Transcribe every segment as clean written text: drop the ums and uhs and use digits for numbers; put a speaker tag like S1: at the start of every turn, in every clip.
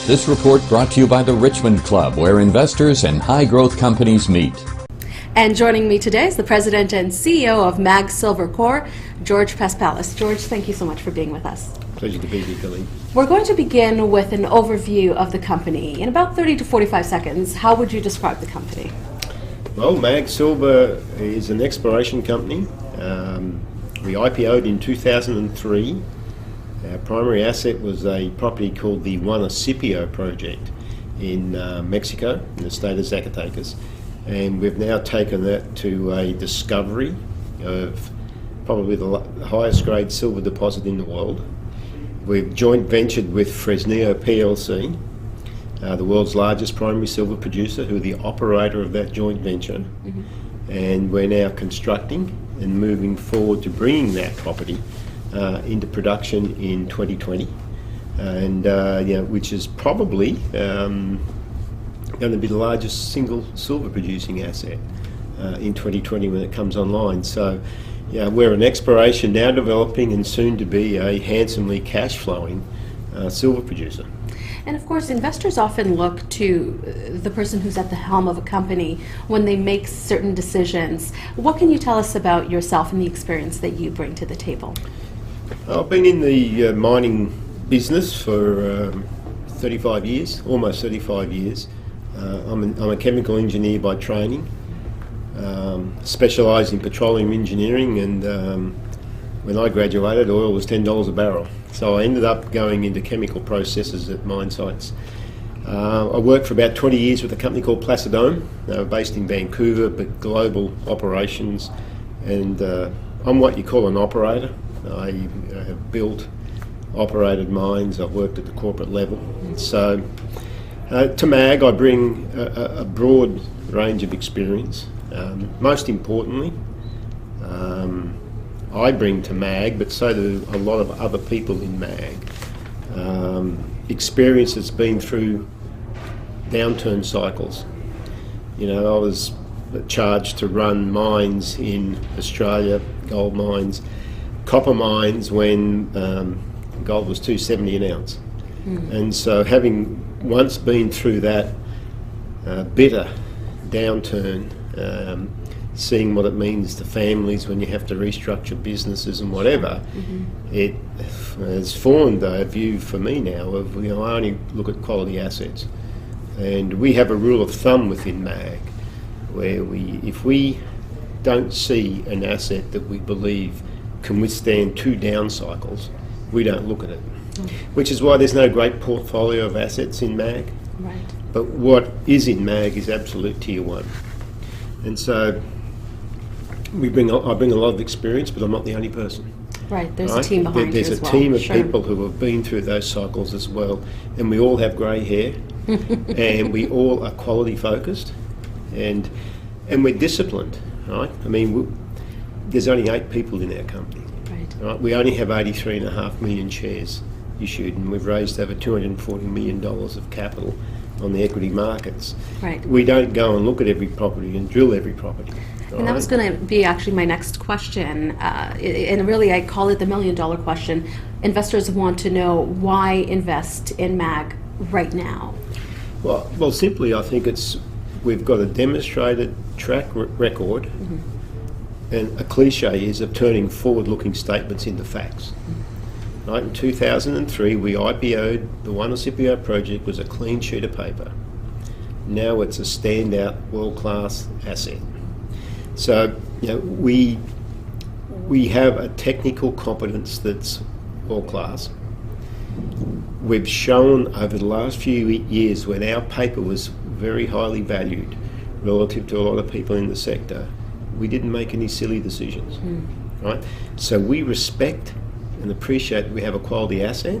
S1: This report brought to you by the Richmond Club, where investors and high-growth companies meet.
S2: And joining me today is the President and CEO of MAG Silver Corp, George Paspalas. George, thank you so much for being with us.
S3: Pleasure to be here, Billy.
S2: We're going to begin with an overview of the company. In about 30 to 45 seconds, how would you describe the company?
S3: Well, MAG Silver is an exploration company. We IPO'd in 2003. Our primary asset was a property called the Juanicipio Project in Mexico, in the state of Zacatecas. And we've now taken that to a discovery of probably the highest grade silver deposit in the world. We've joint ventured with Fresnillo Plc, the world's largest primary silver producer, who are the operator of that joint venture. Mm-hmm. And we're now constructing and moving forward to bringing that property into production in 2020, and which is probably going to be the largest single silver producing asset in 2020 when it comes online. So we're an exploration now developing and soon to be a handsomely cash flowing silver producer.
S2: And of course, investors often look to the person who's at the helm of a company when they make certain decisions. What can you tell us about yourself and the experience that you bring to the table?
S3: I've been in the mining business for 35 years, almost 35 years. I'm a chemical engineer by training, specialised in petroleum engineering, and when I graduated, oil was $10 a barrel. So I ended up going into chemical processes at mine sites. I worked for about 20 years with a company called Placidome. They were based in Vancouver, but global operations, and I'm what you call an operator. I have built, operated mines. I've worked at the corporate level. So to MAG, I bring a broad range of experience. Most importantly, I bring to MAG, but so do a lot of other people in MAG, experience that's been through downturn cycles. You know, I was charged to run mines in Australia, gold mines, copper mines when gold was $2.70 an ounce. And so having once been through that bitter downturn, seeing what it means to families when you have to restructure businesses and whatever, it has formed a view for me now of, I only look at quality assets. And we have a rule of thumb within MAG where if we don't see an asset that we believe can withstand two down cycles, we don't look at it. Which is why there's no great portfolio of assets in MAG.
S2: Right.
S3: But what is in MAG is absolute tier one. And so I bring a lot of experience, but I'm not the only person.
S2: Right, there's a team behind
S3: There's
S2: you as
S3: a
S2: well.
S3: team of
S2: Sure.
S3: people who have been through those cycles as well, and we all have grey hair, and we all are quality focused, and we're disciplined, right? I mean, there's only 8 people in our company. Right? We only have 83.5 million shares issued, and we've raised over $240 million of capital on the equity markets.
S2: Right.
S3: We don't go and look at every property and drill every property.
S2: And that was going to be actually my next question, and really I call it the $1 million question. Investors want to know why invest in MAG right now.
S3: Well, simply I think we've got a demonstrated track record, and a cliche is of turning forward-looking statements into facts. Right, in 2003 we IPO'd. The Juanicipio project was a clean sheet of paper. Now it's a standout world-class asset. So we have a technical competence that's world-class. We've shown over the last few years when our paper was very highly valued relative to a lot of people in the sector, we didn't make any silly decisions. Right? So we respect and appreciate that we have a quality asset,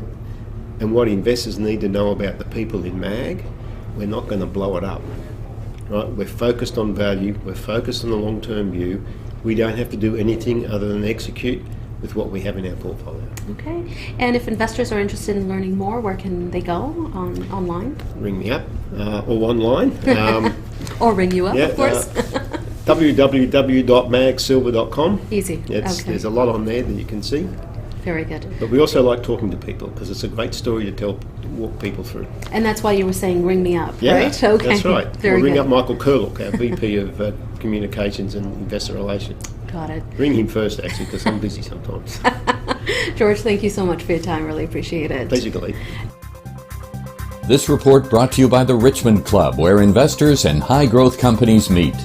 S3: and what investors need to know about the people in MAG, we're not going to blow it up. Right? We're focused on value, we're focused on the long-term view. We don't have to do anything other than execute with what we have in our portfolio.
S2: Okay, and if investors are interested in learning more, where can they go online?
S3: Ring me up, or online.
S2: Or ring you up, of course.
S3: www.magsilver.com.
S2: Easy. Okay.
S3: There's a lot on there that you can see.
S2: Very good.
S3: But we also like talking to people because it's a great story to tell, to walk people through.
S2: And that's why you were saying ring me up,
S3: Yeah,
S2: right? Okay.
S3: that's right.
S2: Very
S3: We'll ring
S2: good.
S3: up Michael Kerlock, our VP of Communications and Investor Relations.
S2: Got it.
S3: Ring him first, actually, because I'm busy sometimes.
S2: George, thank you so much for your time. Really appreciate it.
S3: Pleasure, Glee.
S1: This report brought to you by the Richmond Club, where investors and high-growth companies meet.